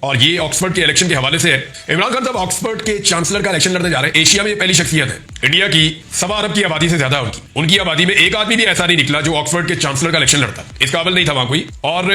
और ये ऑक्सफोर्ड के इलेक्शन के हवाले से है। इमरान खान साहब ऑक्सफोर्ड के चांसलर का इलेक्शन लड़ने जा रहे हैं। एशिया में ये पहली शख्सियत है, इंडिया की 1.25 अरब की आबादी से ज्यादा उनकी आबादी में एक आदमी भी ऐसा नहीं निकला जो ऑक्सफोर्ड के चांसलर का इलेक्शन लड़ता। इस काबिल नहीं था वहां कोई, और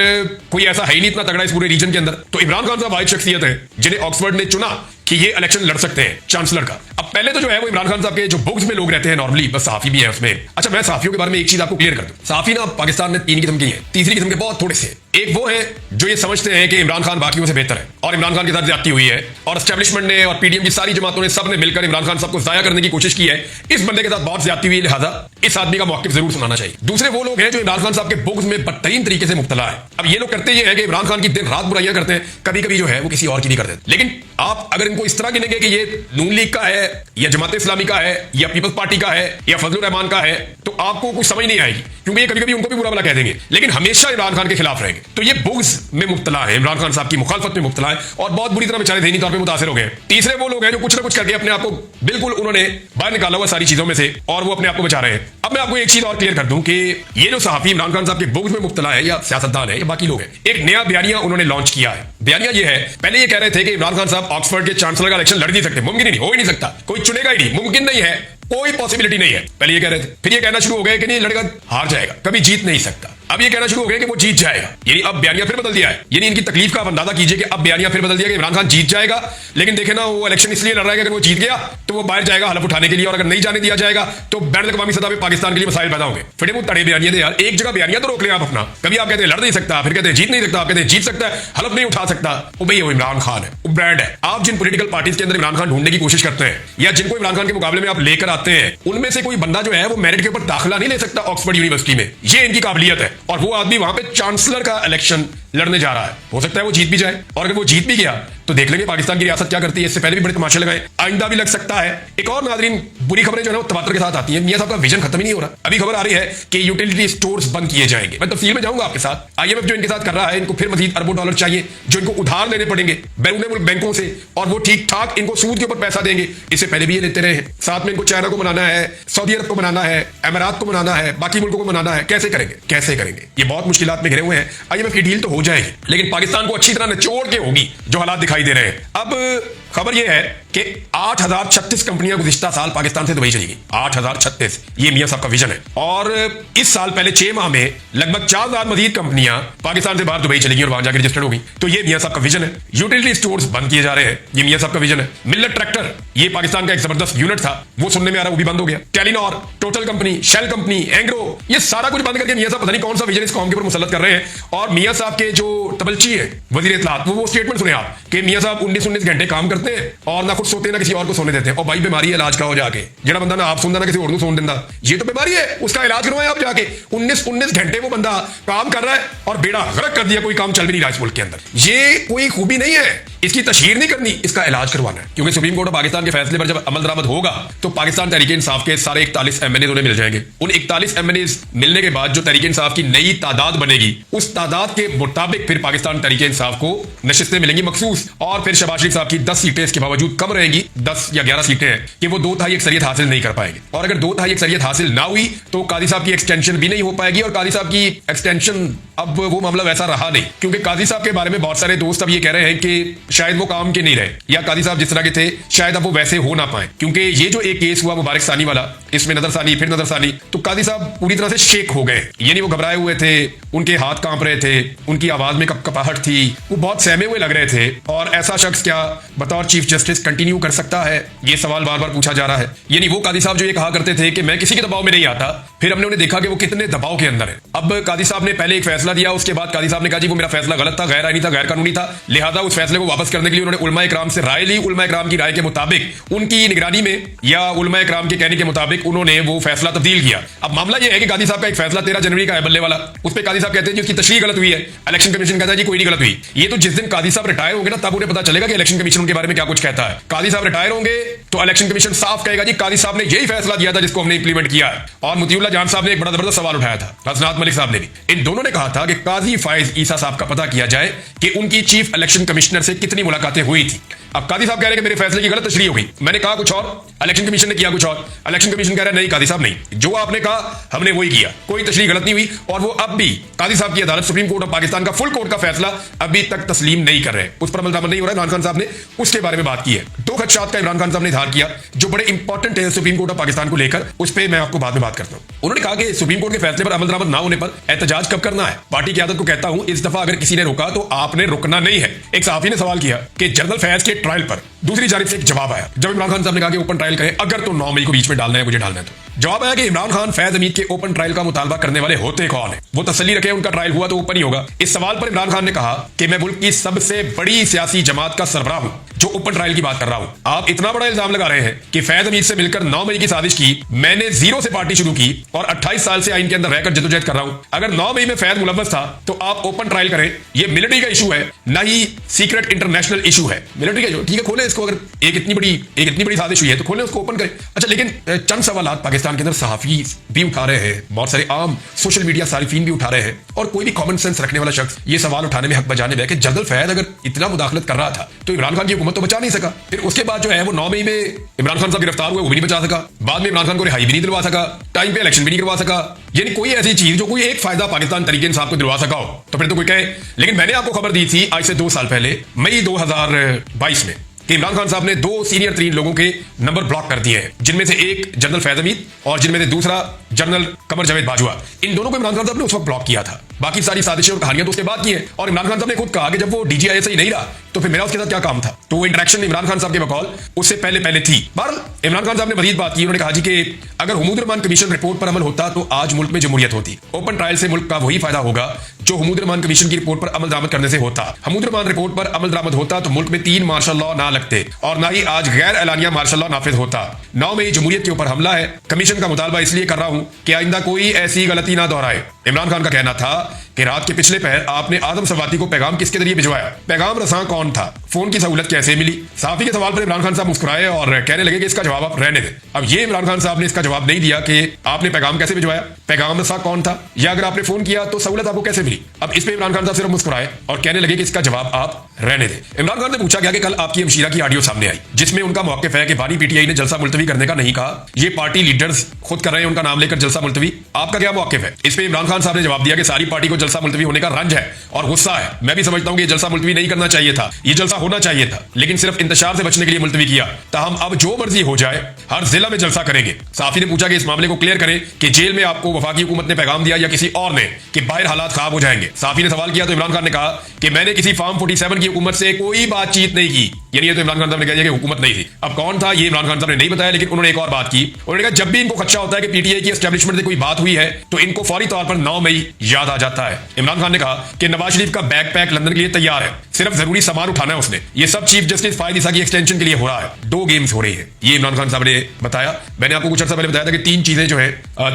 कोई ऐसा है ही नहीं इतना तगड़ा इस पूरे रीजन के अंदर। तो इमरान खान साहब वाहिद शख्सियत है जिन्हें ऑक्सफोर्ड ने चुना कि ये इलेक्शन लड़ सकते हैं चांसलर का। अब पहले तो जो है वो इमरान खान साहब के जो बुक्स में लोग रहते हैं नॉर्मली, बस सहाफी भी है उसमें। अच्छा, मैं सहाफियों के बारे में एक चीज आपको क्लियर कर दूं। सहाफी ना पाकिस्तान में 3 किस्म की है, तीसरी किस्म के बहुत थोड़े से। एक वो है जो ये समझते हैं कि इमरान खान बाकियों से बेहतर है और इमरान खान के साथ ज्यादती हुई है, और एस्टेब्लिशमेंट ने और पीडीएम की सारी जमातों ने सब ने मिलकर इमरान खान साहब को जाया करने की कोशिश की है। इस बंदे के साथ बहुत ज्यादती हुई, लिहाजा इस आदमी का मौकिफ जरूर सुनाना चाहिए। दूसरे वो लोग हैं जो इमरान खान साहब के बुक्स में बदतरीन तरीके से मुब्तला है। अब ये लोग करते ये है कि इमरान खान की दिन रात बुराइयां करते हैं, कभी कभी जो है वो किसी और की भी करते हैं। लेकिन आप अगर इनको इस तरह गिनेंगे कि ये नून लीग का है या जमात इस्लामी का है या पीपल्स पार्टी का है या फजलुर रहमान का है, तो आपको कुछ समझ नहीं आएगी, क्योंकि ये कभी कभी उनको भी बुरा भला कह देंगे लेकिन हमेशा इमरान खान के खिलाफ रहेंगे। तो ये बुग्ज में मुब्तला है, इमरान खान साहब की मुखालफत में मुब्तला है और बहुत बुरी तरह बेचारे ज़हनी तौर पे मुतासिर हो गए। तीसरे वो लोग हैं जो कुछ ना कुछ करके अपने आप को बिल्कुल उन्होंने बाहर निकाला हुआ सारी चीजों में से और वो अपने आप को बचा रहे हैं। अब मैं आपको एक चीज और क्लियर कर दूं कि ये जो सहाफी इमरान खान साहब के बुग्ज में मुब्तला है या सियासतदान है या बाकी लोग हैं, एक नया बयानिया उन्होंने लॉन्च किया है। बयानिया ये है, पहले ये कह रहे थे कि इमरान खान साहब ऑक्सफोर्ड के चांसलर का इलेक्शन लड़ नहीं सकते, मुमकिन ही नहीं, हो ही नहीं सकता, कोई चुनेगा ही नहीं, मुमकिन नहीं है, कोई पॉसिबिलिटी नहीं है। पहले ये कह रहे थे, फिर ये कहना शुरू हो गया कि नहीं लड़का हार जाएगा, कभी जीत नहीं सकता। अब ये कहना शुरू हो गया कि वो जीत जाएगा, यानी अब बयानिया फिर बदल दिया है। यानी इनकी तकलीफ का आप अंदाजा कीजिए कि अब बयानिया फिर बदल दिया कि इमरान खान जीत जाएगा, लेकिन देखे ना वो इलेक्शन इसलिए लड़ रहा है कि अगर वो जीत गया तो वो बाहर जाएगा हलफ उठाने के लिए, और अगर नहीं जाने दिया जाएगा तो बैन अक़वामी सतह पे पाकिस्तान के लिए मसाइल पैदा होंगे। फिर वो तड़े बयानिया दे यार, एक जगह बयानिया तो रोक ले आप अपना। कभी आप कहते हैं लड़ नहीं सकता, फिर कहते हैं जीत नहीं सकता, आप कहते हैं जीत सकता है, हलफ नहीं उठा सकता। वो भैया वो इमरान खान है, वो ब्रांड है। आप जिन पॉलिटिकल पार्टीज के अंदर इमरान खान ढूंढने की कोशिश करते हैं या जिनको इमरान खान के मुकाबले में आप लेकर आते हैं, उनमें से कोई बंदा जो है वो मेरिट के ऊपर दाखिला नहीं ले सकता ऑक्सफोर्ड यूनिवर्सिटी में। ये इनकी काबिलियत है, और वो आदमी वहां पे चांसलर का इलेक्शन लड़ने जा रहा है। हो सकता है वो जीत भी जाए, और अगर वो जीत भी गया तो देख लेंगे पाकिस्तान की रियासत क्या करती है। इससे पहले भी बड़े तमाशे लगाए, आइंदा भी लग सकता है। एक और नाज़रीन बुरी खबरें जो है वो तवातर के साथ आती है। मियां साहब का विजन खत्म ही नहीं हो रहा। अभी खबर आ रही है कि यूटिलिटी स्टोर्स बंद किए जाएंगे। मैं तफसील में जाऊंगा आपके साथ। IMF जो इनके साथ कर रहा है, इनको फिर मजीद अरबों डॉलर चाहिए जो इनको उधार लेने पड़ेंगे बैरूनी मुल्क बैंकों से, और वो ठीक ठाक इनको सूद के ऊपर पैसा देंगे। इससे पहले भी ये लेते रहे हैं। साथ में इनको चाइना को मनाना है, सऊदी अरब को मनाना है, अमीरात को मनाना है, बाकी मुल्कों को मनाना है। कैसे करेंगे, कैसे करेंगे? ये बहुत मुश्किलात में घिरे हुए हैं। IMF की डील तो हो जाएगी, लेकिन पाकिस्तान को अच्छी तरह निचोड़ के होगी जो हालात दिखाई दे रहे हैं। अब खबर यह है कि 8036 कंपनियां गुज़िश्ता साल पाकिस्तान से दुबई चली गई। 8036, ये मियां साहब का विजन है। और इस साल पहले 6 माह में लगभग 4000 मजीद कंपनियां पाकिस्तान से बाहर दुबई चली गई और वहां जाकर रजिस्टर्ड हो गई। तो ये मियां साहब का विजन है। यूटिलिटी स्टोर्स बंद किए जा रहे हैं, ये मियां साहब का विजन है। मिल्लत ट्रैक्टर, ये पाकिस्तान का एक जबरदस्त यूनिट था, वो सुनने में आ रहा है वो भी बंद हो गया। Telenor, total company, Shell company, Engro, ये सारा कुछ बंद करके मियां साहब पता नहीं कौन सा विजन इस कौम के ऊपर मुसल्लत कर रहे हैं। और मियां साहब के जो तबलची है वजीर इत्तलात, वो स्टेटमेंट सुने आप कि मियां साहब 19-19 घंटे काम करते हैं और ना खुद सोते ना किसी और को सोने देते हैं। और भाई बीमारी है, इलाज का हो जाके, जेड़ा बंदा ना आप सुनता ना किसी और को सोने देता, ये तो बीमारी है, उसका इलाज करवाएं आप जाके। 19-19 घंटे वो बंदा काम कर रहा है और बेड़ा गर्क कर दिया, कोई काम चल भी नहीं रहा इस मुल्क के अंदर। ये कोई खूबी नहीं है, इसकी तशहीर नहीं करनी, इसका इलाज करवाना है। क्योंकि सुप्रीम कोर्ट ऑफ पाकिस्तान के फैसले पर जब अमल दरामद होगा तो पाकिस्तान तहरीक इंसाफ के सारे 41 MNAs उन्हें मिल जाएंगे। उन 41 MNAs मिलने के बाद जो तहरीक इंसाफ की नई तादाद बनेगी, उस तादाद के मुताबिक फिर पाकिस्तान तहरीक इंसाफ को नशिस्तें मिलेंगी मखसूस। और फिर शहबाज शरीफ साहब की 10 सीटें इसके बावजूद कम रहेंगी, 10 या 11 सीटें हैं कि वो 2/3 अक्सरियत हासिल नहीं कर पाएंगे। और अगर 2/3 अक्सरियत हासिल ना हुई तो काजी साहब की एक्सटेंशन भी नहीं हो पाएगी। और काजी साहब की एक्सटेंशन, अब वो मामला वैसा रहा नहीं, क्योंकि काजी साहब के बारे में बहुत सारे दोस्त अब ये कह रहे हैं कि शायद वो काम के नहीं रहे, या काजी साहब जिस तरह के थे शायद अब वो वैसे हो ना पाए। क्योंकि ये जो एक केस हुआ मुबारक सानी वाला, इसमें नजर सानी फिर नजर सानी, तो काजी साहब पूरी तरह से शेक हो गए। यानी वो घबराए हुए थे, उनके हाथ कांप रहे थे, उनकी आवाज में कपकपाहट थी, वो बहुत सहमे हुए लग रहे थे। और ऐसा शख्स क्या बतौर चीफ जस्टिस कंटिन्यू कर सकता है, ये सवाल बार बार पूछा जा रहा है। यानी वो काजी साहब जो ये कहा करते थे कि मैं किसी के दबाव में नहीं आता, फिर हमने उन्हें देखा कि वो कितने दबाव के अंदर है। अब काजी साहब ने पहले एक फैसला दिया, उसके बाद काजी साहब ने कहा जी वो मेरा फैसला गलत था, गैर आईनी था, गैर कानूनी था, लिहाजा उस फैसले को वापस करने के लिए उन्होंने उलमा इकराम से राय ली। उलमा इकराम की राय के मुताबिक, उनकी निगरानी में या उलमा इकराम के कहने के मुताबिक उन्होंने वो फैसला तब्दील किया। अब मामला यह है कि काजी साहब का एक फैसला 13 जनवरी का है बल्ले वाला, उस पर काजी साहब कहते हैं कि उसकी तशरीह गलत हुई है। इलेक्शन कमीशन कहता है जी कोई नहीं गलत हुई। ये तो जिस दिन काजी साहब रिटायर होंगे ना, तब उन्हें पता चलेगा कि इलेक्शन कमीशन उनके बारे में क्या कुछ कहता है। काजी साहब रिटायर होंगे तो इलेक्शन कमीशन साफ कहेगा जी काजी साहब ने यही फैसला दिया था जिसको हमने इंप्लीमेंट किया है। और मुतीउल्लाह अब्दुल्ला जान साहब ने एक बड़ा जबरदस्त सवाल उठाया था, हसनात मलिक साहब ने भी। इन दोनों ने कहा था कि काजी फायज ईसा साहब का पता किया जाए कि उनकी चीफ इलेक्शन कमिश्नर से कितनी मुलाकातें हुई थी। अब काजी साहब कह रहे हैं कि मेरे फैसले की गलत तशरीह हो गई, मैंने कहा कुछ और, इलेक्शन कमीशन ने किया कुछ और। इलेक्शन कमीशन कह रहा है नहीं काजी साहब नहीं, जो आपने कहा हमने वही किया, कोई तशरीह गलत नहीं हुई। और वो अब भी काजी साहब की अदालत सुप्रीम कोर्ट ऑफ पाकिस्तान का फुल कोर्ट का फैसला अभी तक तस्लीम नहीं कर रहे, उस पर अमल दरामद नहीं हो रहा है। इमरान खान साहब ने उसके बारे में बात की है। दो खदशात का इमरान खान साहब ने इजहार किया जो बड़े इंपॉर्टेंट है सुप्रीम कोर्ट ऑफ पाकिस्तान को लेकर, उस पर मैं आपको बाद में बात करता हूं। उन्होंने कहा कि सुप्रीम कोर्ट के फैसले पर अमल दरामद ना होने पर एहतजाज कब करना है। पार्टी की आदत को कहता हूं, इस दफा अगर किसी ने रोका तो आपने रुकना नहीं है। एक सहाफी ने सवाल किया कि जनरल फैज के ट्रायल पर दूसरी जानिब से एक जवाब आया, जब इमरान खान साहब ने कहा कि ओपन ट्रायल करें अगर तो 9 मई को बीच में डालना है, मुझे डालना है। तो जवाब आया कि इमरान खान फैज हमीद के ओपन ट्रायल का मुतालबा करने वाले होते कौन है, वो तसल्ली रखे उनका ट्रायल हुआ तो ओपन ही होगा। इस सवाल पर इमरान खान ने कहा कि मैं मुल्क की सबसे बड़ी सियासी जमात का सरबराह हूं जो ओपन ट्रायल की बात कर रहा हूं। आप इतना बड़ा इल्जाम लगा रहे हैं कि फैज हमीद से मिलकर 9 मई की साजिश की, मैंने जीरो से पार्टी शुरू की और 28 साल से आइन के अंदर रहकर जदोजहद कर रहा हूं। अगर 9 मई में फैज मुलव्वस था तो आप ओपन ट्रायल करें। ये मिलिट्री का इशू है, ना ही सीक्रेट इंटरनेशनल इशू है। मिलिट्री का इशू ठीक है, खोले इसको, अगर एक इतनी बड़ी साजिश हुई है तो खोले उसको, ओपन करें। अच्छा, लेकिन चंद सवालात पाकिस्तान के अंदर सहाफी भी उठा रहे हैं, बहुत सारे आम सोशल मीडिया सारिफीन भी उठा रहे हैं, और कोई भी कॉमन सेंस रखने वाला शख्स ये सवाल उठाने में हक बजाने में है कि जनरल फैज अगर इतना मुदाखलत कर रहा था तो इमरान खान की हुकूमत तो बचा नहीं सका। फिर उसके बाद जो है वो 9 मई में इमरान खान साहब गिरफ्तार हुए, वो भी नहीं बचा सका। बाद में इमरान खान को रिहाई भी नहीं दिलवा सका, टाइम पे इलेक्शन भी नहीं करवा सका। यानी कोई ऐसी चीज जो कोई एक फायदा पाकिस्तान तरीके इंसाफ को दिलवा सका हो तो फिर तो कोई कहे। लेकिन मैंने आपको खबर दी थी आज से 2 साल पहले, मई 2022 में, कि इमरान खान साहब ने 2 सीनियर 3 लोगों के नंबर ब्लॉक कर दिए हैं, जिनमें से एक जनरल फैज हमीद और जिनमें से दूसरा जनरल कमर जावेद बाजवा। इन दोनों को इमरान खान साहब ने उस वक्त ब्लॉक किया था। बाकी सारी साजिशें और कहानियां तो उसके बाद की है। और इमरान खान साहब ने खुद कहा कि जब वो DGIS ही नहीं रहा तो फिर मेरा उसके साथ क्या काम था। तो वो इंटरेक्शन इमरान खान साहब के बकौल उससे पहले थी। बहरहाल इमरान खान साहब ने मजीद बात की, उन्होंने कहा जी कि अगर हमुद रहमान कमीशन रिपोर्ट पर अमल होता तो आज मुल्क में जमहूरियत होती। ओपन ट्रायल से मुल्क का वही फायदा होगा जो हमुद रहमान कमीशन की रिपोर्ट पर अमल दरामद करने से होता। हमुद रहमान रिपोर्ट पर अमल दरामद होता तो मुल्क में 3 मार्शल लॉ ना लगते और ना ही आज गैर एलानिया मार्शल लॉ नाफिज होता। 9 मई जमहूरियत के ऊपर हमला है, कमीशन का मुतालबा इसलिए कर रहा हूं कि आइंदा कोई ऐसी गलती ना दोहराए। इमरान खान का कहना था कि रात के पिछले पहर आपने आदम सवाती को पैगाम किसके जरिए भिजवाया, पैगाम रसां कौन था, फोन की सहूलत कैसे मिली। सहाफी के सवाल पर इमरान खान साहब मुस्कुराए और कहने लगे कि इसका जवाब आप रहने दें। अब ये इमरान खान साहब ने इसका जवाब नहीं दिया कि आपने पैगाम कैसे भिजवाया, पैगाम रसां कौन था, या अगर आपने फोन किया तो सहूलत आपको कैसे मिली। अब इस पे इमरान खान साहब सिर्फ मुस्कुराए और कहने लगे कि इसका जवाब आप रहने दें। इमरान खान ने पूछा गया कि कल आपकी हमशीरा की ऑडियो सामने आई जिसमें उनका मौक़िफ़ है कि बानी PTI ने जलसा मुलतवी करने का नहीं कहा, ये पार्टी लीडर्स खुद कर रहे हैं उनका नाम लेकर जलसा मुलतवी, आपका क्या मौक़िफ़ है। इस पे इमरान खान साहब ने जवाब दिया कि सारी पार्टी को जलसा मुलतवी होने का रंज है और गुस्सा है। मैं भी समझता हूं कि ये जलसा मुलतवी नहीं करना चाहिए था, ये जलसा होना चाहिए था, लेकिन सिर्फ इंतशार से बचने के लिए मुलतवी किया। ताहम अब जो मर्जी हो जाए हर जिला में जलसा करेंगे। साफी ने पूछा कि इस मामले को क्लियर करें कि जेल में आपको वफाकी हुकूमत ने पैगाम दिया या किसी और ने कि बाहर हालात खराब हो जाएंगे। साफी ने सवाल किया तो इमरान खान ने कहा कि मैंने किसी फार्म 47 की हुकूमत से कोई बातचीत नहीं की। यानी ये तो इमरान खान साहब ने कह दिया कि हुकूमत नहीं थी। अब कौन था ये इमरान खान साहब ने नहीं बताया, लेकिन उन्होंने एक और बात की। उन्होंने कहा जब भी इनको खदशा होता है कि PTI की एस्टेब्लिशमेंट से कोई बात हुई है तो इनको फौरी तौर पर 9 मई याद आ जाता है। इमरान खान ने कहा कि नवाज शरीफ का बैग पैक लंदन के लिए तैयार है, सिर्फ जरूरी सामान उठाना है उसने। ये सब चीफ जस्टिस फायद ईसा की एक्सटेंशन के लिए हो रहा है। 2 गेम्स हो रही है, ये इमरान खान साहब ने बताया। मैंने आपको कुछ अर्सा पहले बताया था कि 3 चीजें जो है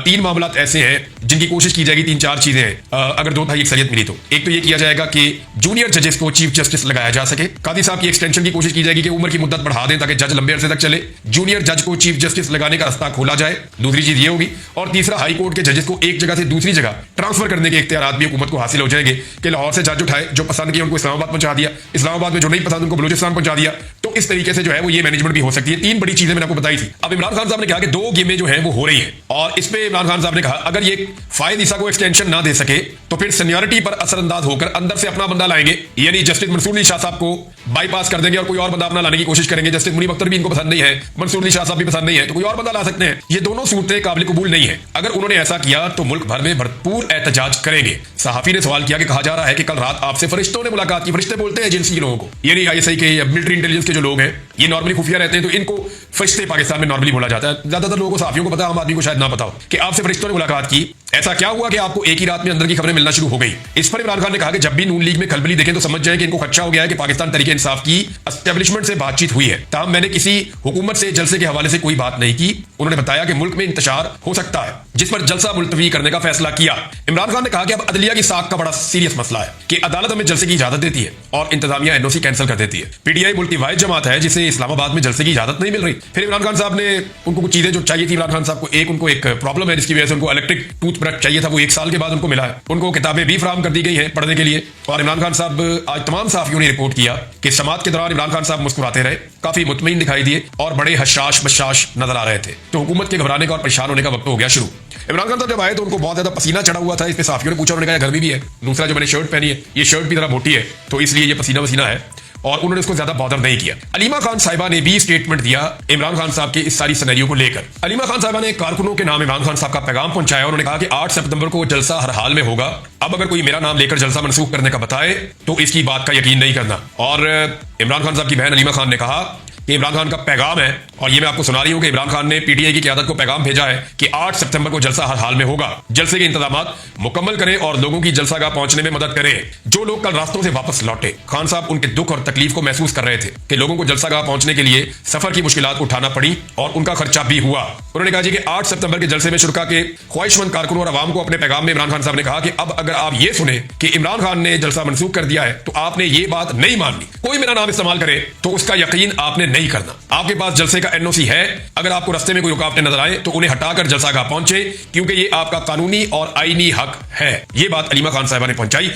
3 मामला ऐसे हैं जिनकी कोशिश की जाएगी, 3-4 चीजें हैं अगर 2 अक्सरियत मिली तो। एक तो ये किया जाएगा कि जूनियर जजेस को चीफ जस्टिस लगाया जा सके। कादी साहब की एक्सटेंशन की कोशिश की जाएगी कि उम्र की मुद्दत बढ़ा दें ताकि जज लंबे अरसे तक चले। जूनियर जज को चीफ जस्टिस लगाने का रास्ता खोला जाए, दूसरी चीज ये होगी। और तीसरा, हाई कोर्ट के जजेस को एक जगह से दूसरी जगह ट्रांसफर करने के इख्तियारात भी हुकूमत को हासिल हो जाएंगे कि लाहौर से जज उठाए, जो पसंद किया उनको इस्लामाबाद पहुंचा दिया, इस्लामाबाद में जो नहीं पसंद उनको बलूचिस्तान पहुंचा दिया। तो इस तरीके से जो है वो ये मैनेजमेंट भी हो सकती है। 3 बड़ी चीजें मैंने आपको बताई थी। अब इमरान खान साहब ने कहा कि 2 गेमें जो है वो हो रही है और इस पे इमरान खान साहब ने कहा अगर ये फायद ईसा को एक्सटेंशन ना दे सके तो फिर सीनियरिटी पर असरअंदाज होकर अंदर से अपना बंदा लाएंगे, यानी जस्टिस मंसूर अली शाह साहब को बाईपास कर देंगे और कोई और बंदा अपना लाने की कोशिश करेंगे। जस्टिस मुनीब अख्तर भी इनको पसंद नहीं है, मंसूर अली शाह साहब भी पसंद नहीं है, तो कोई और बंदा ला सकते हैं। ये दोनों सूरतें काबिल कबूल नहीं है। अगर उन्होंने ऐसा किया तो मुल्क भर में भरपूर एहतजाज करेंगे। सहाफी ने सवाल किया कि कहा जा रहा है कि कल रात आपसे फरिश्तों ने मुलाकात की। फरिश्ते बोलते हैं एजेंसी के लोगों को, यानी ISI के या मिलिट्री इंटेलिजेंस के जो लोग हैं, ये नॉर्मली खुफिया रहते हैं तो इनको फरिश्ते पाकिस्तान में नॉर्मली बोला जाता है। ज्यादातर लोगों को, सहाफियों को पता, आम आदमी को शायद ना पता हो कि आपसे फरिश्तों ने मुलाकात की ऐसा क्या हुआ कि आपको एक ही रात में अंदर की खबरें मिलना शुरू हो गई? इस पर इमरान खान ने कहा कि जब भी नून लीग में खलबली देखें तो समझ जाए कि इनको खदशा हो गया है कि पाकिस्तान तरीके इंसाफ की एस्टेब्लिशमेंट से बातचीत हुई है। तब मैंने किसी हुकूमत से जलसे के हवाले से कोई बात नहीं की। उन्होंने बताया कि मुल्क में इंतशार हो सकता है, जिस पर जलसा मुलतवी करने का फैसला किया। इमरान खान ने कहा कि अब अदलिया की साख का बड़ा सीरियस मसला है कि अदालत हमें जलसे की इजाजत देती है और इंतजामिया एनओसी कैंसिल कर देती है। पीटीआई मुल्क की वाहिद जमात है जिसे इस्लामाबाद में जलसे की इजाजत नहीं मिल रही। फिर इमरान खान साहब ने उनको कुछ चीजें जो चाहिए थी, इमरान खान साहब को उनको एक प्रॉब्लम है जिसकी वजह से उनको इलेक्ट्रिक टूथब्रश चाहिए था, वो 1 साल के बाद उनको मिला है। उनको किताबें भी फराहम कर दी गई हैं पढ़ने के लिए। और इमरान खान साहब आज तमाम सहाफियों ने रिपोर्ट किया कि समात के दौरान इमरान खान साहब मुस्कुराते रहे, काफी मुतमईन दिखाई दिए और बड़े हशाश बशाश नजर आ रहे थे। तो हुकूमत के घबराने का और परेशान होने का वक्त हो गया शुरू। इमरान खान साहब जब आए तो उनको बहुत ज्यादा पसीना चढ़ा हुआ था। इस पे सहाफियों ने पूछा, उन्होंने कहा गर्मी भी है, दूसरा जो मैंने शर्ट पहनी है ये शर्ट भी जरा मोटी है तो इसलिए ये पसीना वसीना है, और उन्होंने इसको ज्यादा बॉदर नहीं किया। अलीमा खान साहिबा ने भी स्टेटमेंट दिया इमरान खान साहब के इस सारी सिनेरियो को लेकर। अलीमा खान साहिबा ने कारकुनों के नाम इमरान खान साहब का पैगाम पहुंचाया। उन्होंने कहा कि 8 सितंबर को जलसा हर हाल में होगा। अब अगर कोई मेरा नाम लेकर जलसा मनसूख करने का बताए तो इसकी बात का यकीन नहीं करना। और इमरान खान साहब की बहन अलीमा खान ने कहा कि इमरान खान का पैगाम है, और ये मैं आपको सुना रही हूं कि इमरान खान ने पीटीआई की क़यादत को पैगाम भेजा है कि 8 सितंबर को जलसा हर हाल में होगा। जलसे के इंतजामात मुकम्मल करें और लोगों की जलसागाह पहुंचने में मदद करें। जो लोग कल रास्तों से वापस लौटे, खान साहब उनके दुख और तकलीफ को महसूस कर रहे थे कि लोगों को जलसागाह पहुंचने के लिए सफर की मुश्किलात उठाना पड़ी और उनका खर्चा भी हुआ। उन्होंने कहा जी कि 8 सितंबर के जलसे में शुरका के ख्वाहिशमंद कारकुनों और अवाम को अपने पैगाम में इमरान खान साहब ने कहा कि अब अगर आप ये सुने कि इमरान खान ने जलसा मनसूख कर दिया है तो आपने ये बात नहीं माननी। कोई मेरा नाम इस्तेमाल करे तो उसका यकीन आपने नहीं करना। आपके पास जलसे का एनओसी है, अगर आपको रास्ते में कोई रुकावटें नजर आए तो उन्हें हटाकर जलसागाह पहुंचे, क्योंकि ये आपका कानूनी और आईनी हक है। ये बात अलीमा खान साहिबा ने पहुंचाई।